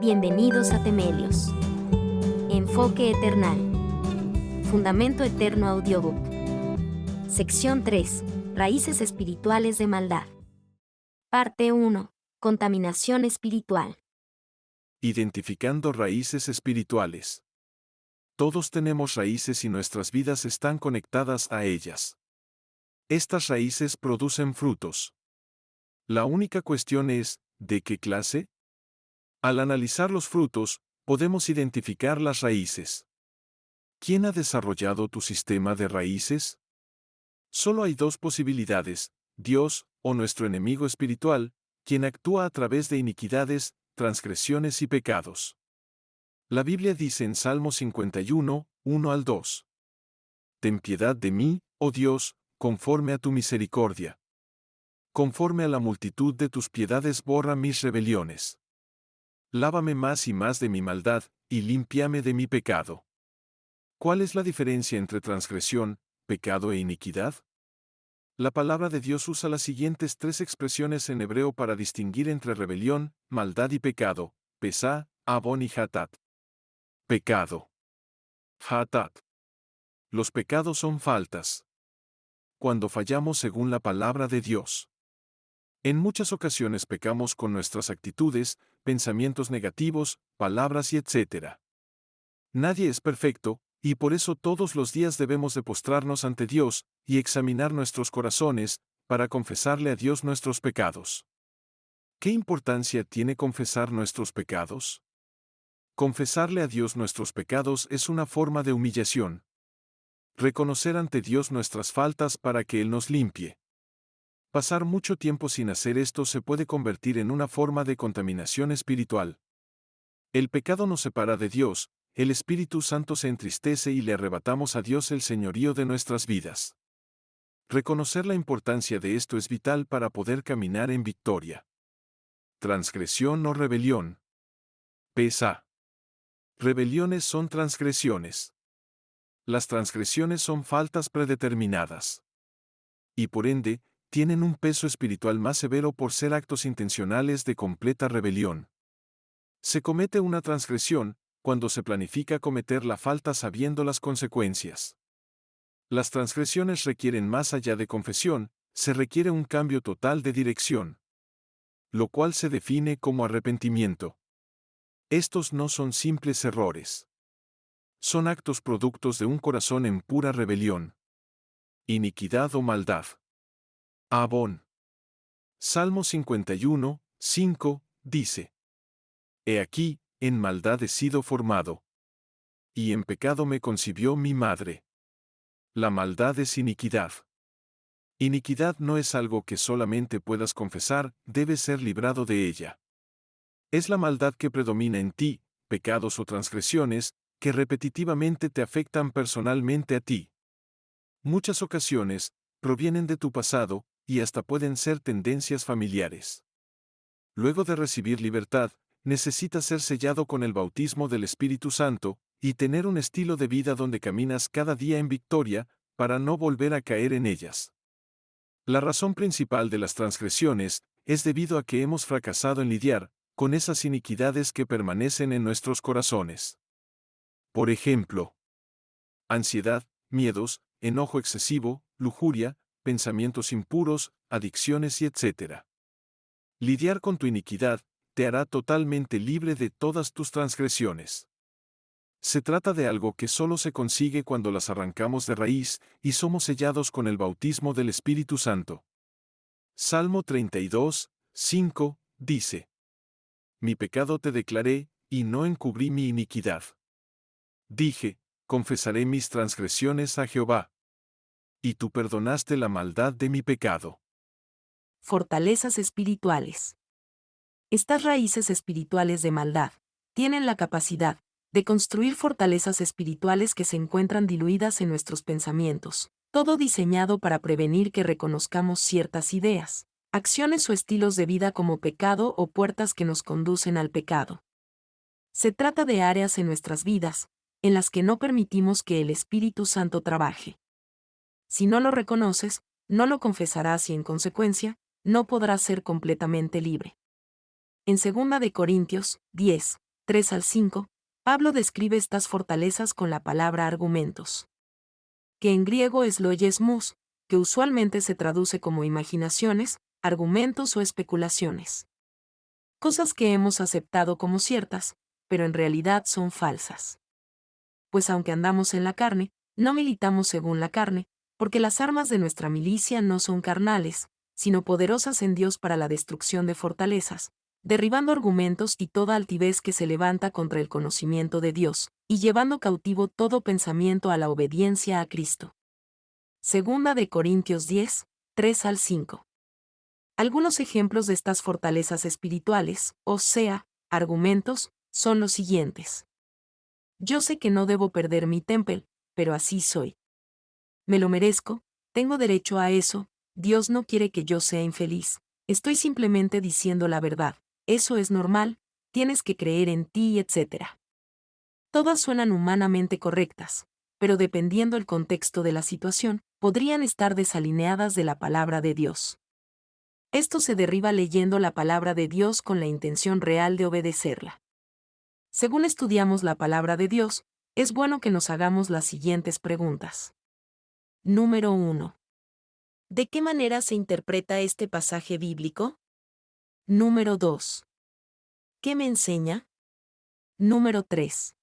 Bienvenidos a Temelios. Enfoque Eternal. Fundamento Eterno Audiobook. Sección 3. Raíces espirituales de maldad. Parte 1. Contaminación espiritual. Identificando raíces espirituales. Todos tenemos raíces y nuestras vidas están conectadas a ellas. Estas raíces producen frutos. La única cuestión es, ¿de qué clase? Al analizar los frutos, podemos identificar las raíces. ¿Quién ha desarrollado tu sistema de raíces? Solo hay dos posibilidades: Dios o nuestro enemigo espiritual, quien actúa a través de iniquidades, transgresiones y pecados. La Biblia dice en Salmo 51, 1 al 2. Ten piedad de mí, oh Dios, conforme a tu misericordia. Conforme a la multitud de tus piedades borra mis rebeliones. Lávame más y más de mi maldad, y límpiame de mi pecado. ¿Cuál es la diferencia entre transgresión, pecado e iniquidad? La palabra de Dios usa las siguientes tres expresiones en hebreo para distinguir entre rebelión, maldad y pecado: pesá, abón y hatat. Pecado. Hatat. Los pecados son faltas. Cuando fallamos según la palabra de Dios. En muchas ocasiones pecamos con nuestras actitudes, pensamientos negativos, palabras y etc. Nadie es perfecto, y por eso todos los días debemos de postrarnos ante Dios y examinar nuestros corazones, para confesarle a Dios nuestros pecados. ¿Qué importancia tiene confesar nuestros pecados? Confesarle a Dios nuestros pecados es una forma de humillación. Reconocer ante Dios nuestras faltas para que Él nos limpie. Pasar mucho tiempo sin hacer esto se puede convertir en una forma de contaminación espiritual. El pecado nos separa de Dios, el Espíritu Santo se entristece y le arrebatamos a Dios el señorío de nuestras vidas. Reconocer la importancia de esto es vital para poder caminar en victoria. Transgresión o rebelión. Pesá. Rebeliones son transgresiones. Las transgresiones son faltas predeterminadas. Y por ende, tienen un peso espiritual más severo por ser actos intencionales de completa rebelión. Se comete una transgresión cuando se planifica cometer la falta sabiendo las consecuencias. Las transgresiones requieren más allá de confesión, se requiere un cambio total de dirección, lo cual se define como arrepentimiento. Estos no son simples errores. Son actos productos de un corazón en pura rebelión. Iniquidad o maldad. Abón. Salmo 51, 5, dice: He aquí, en maldad he sido formado, y en pecado me concibió mi madre. La maldad es iniquidad. Iniquidad no es algo que solamente puedas confesar, debes ser librado de ella. Es la maldad que predomina en ti, pecados o transgresiones, que repetitivamente te afectan personalmente a ti. Muchas ocasiones, provienen de tu pasado, y hasta pueden ser tendencias familiares. Luego de recibir libertad, necesitas ser sellado con el bautismo del Espíritu Santo, y tener un estilo de vida donde caminas cada día en victoria, para no volver a caer en ellas. La razón principal de las transgresiones es debido a que hemos fracasado en lidiar con esas iniquidades que permanecen en nuestros corazones. Por ejemplo, ansiedad, miedos, enojo excesivo, lujuria, pensamientos impuros, adicciones y etc. Lidiar con tu iniquidad te hará totalmente libre de todas tus transgresiones. Se trata de algo que solo se consigue cuando las arrancamos de raíz y somos sellados con el bautismo del Espíritu Santo. Salmo 32, 5, dice: Mi pecado te declaré, y no encubrí mi iniquidad. Dije: confesaré mis transgresiones a Jehová. Y tú perdonaste la maldad de mi pecado. Fortalezas espirituales. Estas raíces espirituales de maldad tienen la capacidad de construir fortalezas espirituales que se encuentran diluidas en nuestros pensamientos, todo diseñado para prevenir que reconozcamos ciertas ideas, acciones o estilos de vida como pecado o puertas que nos conducen al pecado. Se trata de áreas en nuestras vidas en las que no permitimos que el Espíritu Santo trabaje. Si no lo reconoces, no lo confesarás y en consecuencia, no podrás ser completamente libre. En 2 Corintios 10, 3 al 5, Pablo describe estas fortalezas con la palabra argumentos, que en griego es logismos, que usualmente se traduce como imaginaciones, argumentos o especulaciones. Cosas que hemos aceptado como ciertas, pero en realidad son falsas. Pues aunque andamos en la carne, no militamos según la carne, porque las armas de nuestra milicia no son carnales, sino poderosas en Dios para la destrucción de fortalezas, derribando argumentos y toda altivez que se levanta contra el conocimiento de Dios, y llevando cautivo todo pensamiento a la obediencia a Cristo. Segunda de Corintios 10, 3 al 5. Algunos ejemplos de estas fortalezas espirituales, o sea, argumentos, son los siguientes. Yo sé que no debo perder mi templo, pero así soy. Me lo merezco, tengo derecho a eso, Dios no quiere que yo sea infeliz, estoy simplemente diciendo la verdad, eso es normal, tienes que creer en ti, etc. Todas suenan humanamente correctas, pero dependiendo el contexto de la situación, podrían estar desalineadas de la palabra de Dios. Esto se derriba leyendo la palabra de Dios con la intención real de obedecerla. Según estudiamos la palabra de Dios, es bueno que nos hagamos las siguientes preguntas. Número 1. ¿De qué manera se interpreta este pasaje bíblico? Número 2. ¿Qué me enseña? Número 3.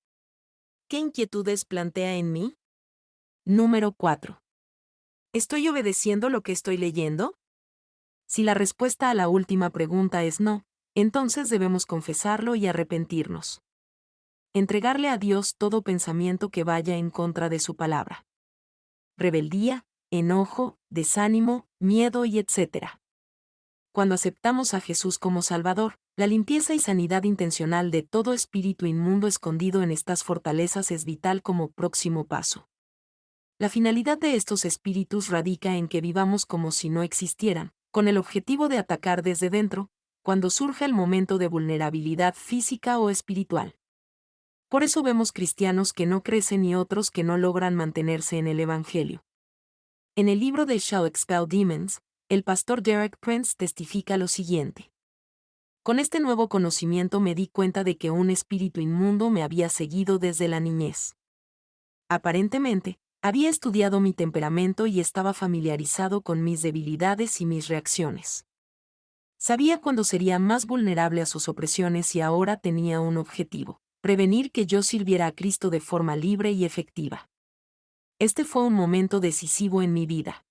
¿Qué inquietudes plantea en mí? Número 4. ¿Estoy obedeciendo lo que estoy leyendo? Si la respuesta a la última pregunta es no, entonces debemos confesarlo y arrepentirnos. Entregarle a Dios todo pensamiento que vaya en contra de su palabra. Rebeldía, enojo, desánimo, miedo y etc. Cuando aceptamos a Jesús como Salvador, la limpieza y sanidad intencional de todo espíritu inmundo escondido en estas fortalezas es vital como próximo paso. La finalidad de estos espíritus radica en que vivamos como si no existieran, con el objetivo de atacar desde dentro, cuando surge el momento de vulnerabilidad física o espiritual. Por eso vemos cristianos que no crecen y otros que no logran mantenerse en el Evangelio. En el libro de Shall Expel Demons, el pastor Derek Prince testifica lo siguiente. Con este nuevo conocimiento me di cuenta de que un espíritu inmundo me había seguido desde la niñez. Aparentemente, había estudiado mi temperamento y estaba familiarizado con mis debilidades y mis reacciones. Sabía cuándo sería más vulnerable a sus opresiones y ahora tenía un objetivo: prevenir que yo sirviera a Cristo de forma libre y efectiva. Este fue un momento decisivo en mi vida.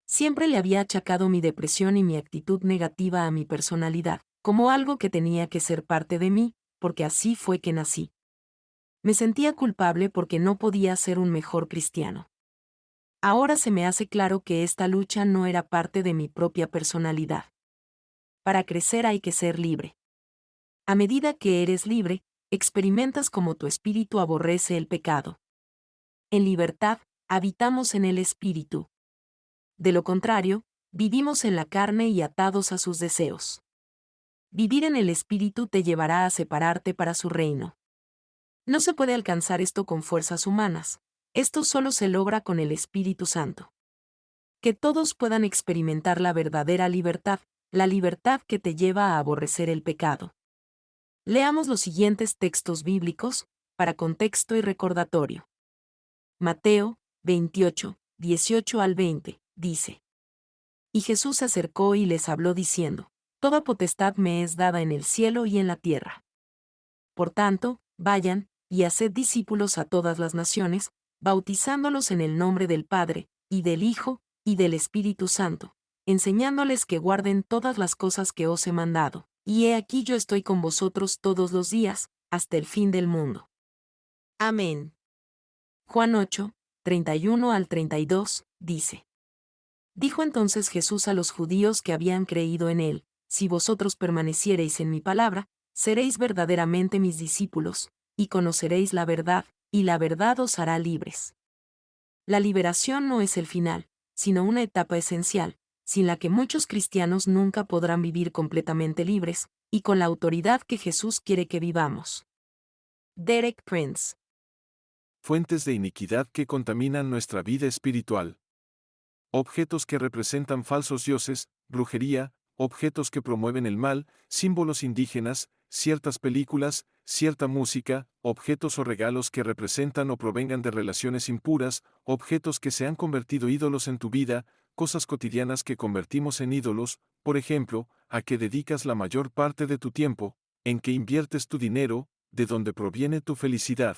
Siempre le había achacado mi depresión y mi actitud negativa a mi personalidad, como algo que tenía que ser parte de mí, porque así fue que nací. Me sentía culpable porque no podía ser un mejor cristiano. Ahora se me hace claro que esta lucha no era parte de mi propia personalidad. Para crecer hay que ser libre. A medida que eres libre, experimentas cómo tu espíritu aborrece el pecado. En libertad, habitamos en el espíritu. De lo contrario, vivimos en la carne y atados a sus deseos. Vivir en el espíritu te llevará a separarte para su reino. No se puede alcanzar esto con fuerzas humanas, esto solo se logra con el Espíritu Santo. Que todos puedan experimentar la verdadera libertad, la libertad que te lleva a aborrecer el pecado. Leamos los siguientes textos bíblicos, para contexto y recordatorio. Mateo 28, 18 al 20, dice. Y Jesús se acercó y les habló diciendo: Toda potestad me es dada en el cielo y en la tierra. Por tanto, vayan, y haced discípulos a todas las naciones, bautizándolos en el nombre del Padre, y del Hijo, y del Espíritu Santo, enseñándoles que guarden todas las cosas que os he mandado. Y he aquí yo estoy con vosotros todos los días, hasta el fin del mundo. Amén. Juan 8, 31 al 32, dice. Dijo entonces Jesús a los judíos que habían creído en él: Si vosotros permaneciereis en mi palabra, seréis verdaderamente mis discípulos, y conoceréis la verdad, y la verdad os hará libres. La liberación no es el final, sino una etapa esencial, sin la que muchos cristianos nunca podrán vivir completamente libres, y con la autoridad que Jesús quiere que vivamos. Derek Prince. Fuentes de iniquidad que contaminan nuestra vida espiritual. Objetos que representan falsos dioses, brujería, objetos que promueven el mal, símbolos indígenas, ciertas películas, cierta música, objetos o regalos que representan o provengan de relaciones impuras, objetos que se han convertido ídolos en tu vida, cosas cotidianas que convertimos en ídolos, por ejemplo, a qué dedicas la mayor parte de tu tiempo, en qué inviertes tu dinero, de dónde proviene tu felicidad.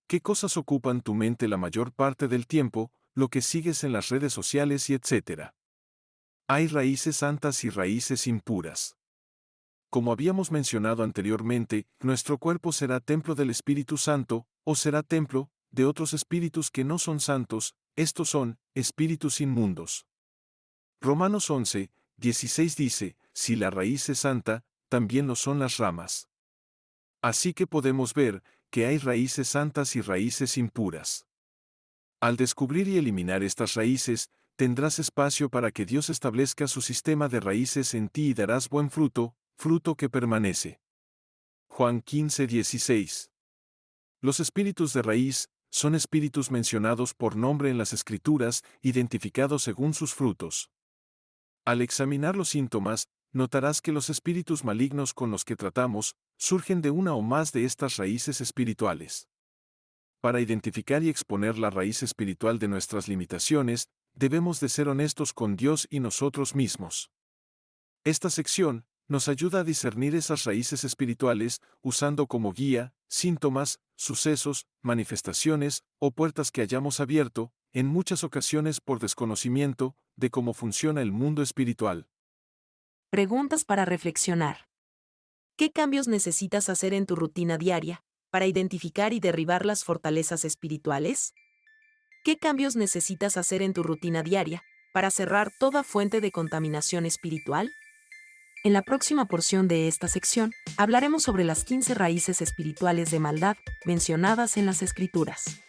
¿Qué cosas ocupan tu mente la mayor parte del tiempo, lo que sigues en las redes sociales y etcétera? Hay raíces santas y raíces impuras. Como habíamos mencionado anteriormente, nuestro cuerpo será templo del Espíritu Santo, o será templo de otros espíritus que no son santos, estos son espíritus inmundos. Romanos 11, 16 dice, si la raíz es santa, también lo son las ramas. Así que podemos ver que hay raíces santas y raíces impuras. Al descubrir y eliminar estas raíces, tendrás espacio para que Dios establezca su sistema de raíces en ti y darás buen fruto, fruto que permanece. Juan 15, 16. Los espíritus de raíz son espíritus mencionados por nombre en las Escrituras, identificados según sus frutos. Al examinar los síntomas, notarás que los espíritus malignos con los que tratamos surgen de una o más de estas raíces espirituales. Para identificar y exponer la raíz espiritual de nuestras limitaciones, debemos de ser honestos con Dios y nosotros mismos. Esta sección nos ayuda a discernir esas raíces espirituales, usando como guía síntomas, sucesos, manifestaciones o puertas que hayamos abierto, en muchas ocasiones por desconocimiento, de cómo funciona el mundo espiritual. Preguntas para reflexionar. ¿Qué cambios necesitas hacer en tu rutina diaria para identificar y derribar las fortalezas espirituales? ¿Qué cambios necesitas hacer en tu rutina diaria para cerrar toda fuente de contaminación espiritual? En la próxima porción de esta sección, hablaremos sobre las 15 raíces espirituales de maldad mencionadas en las Escrituras.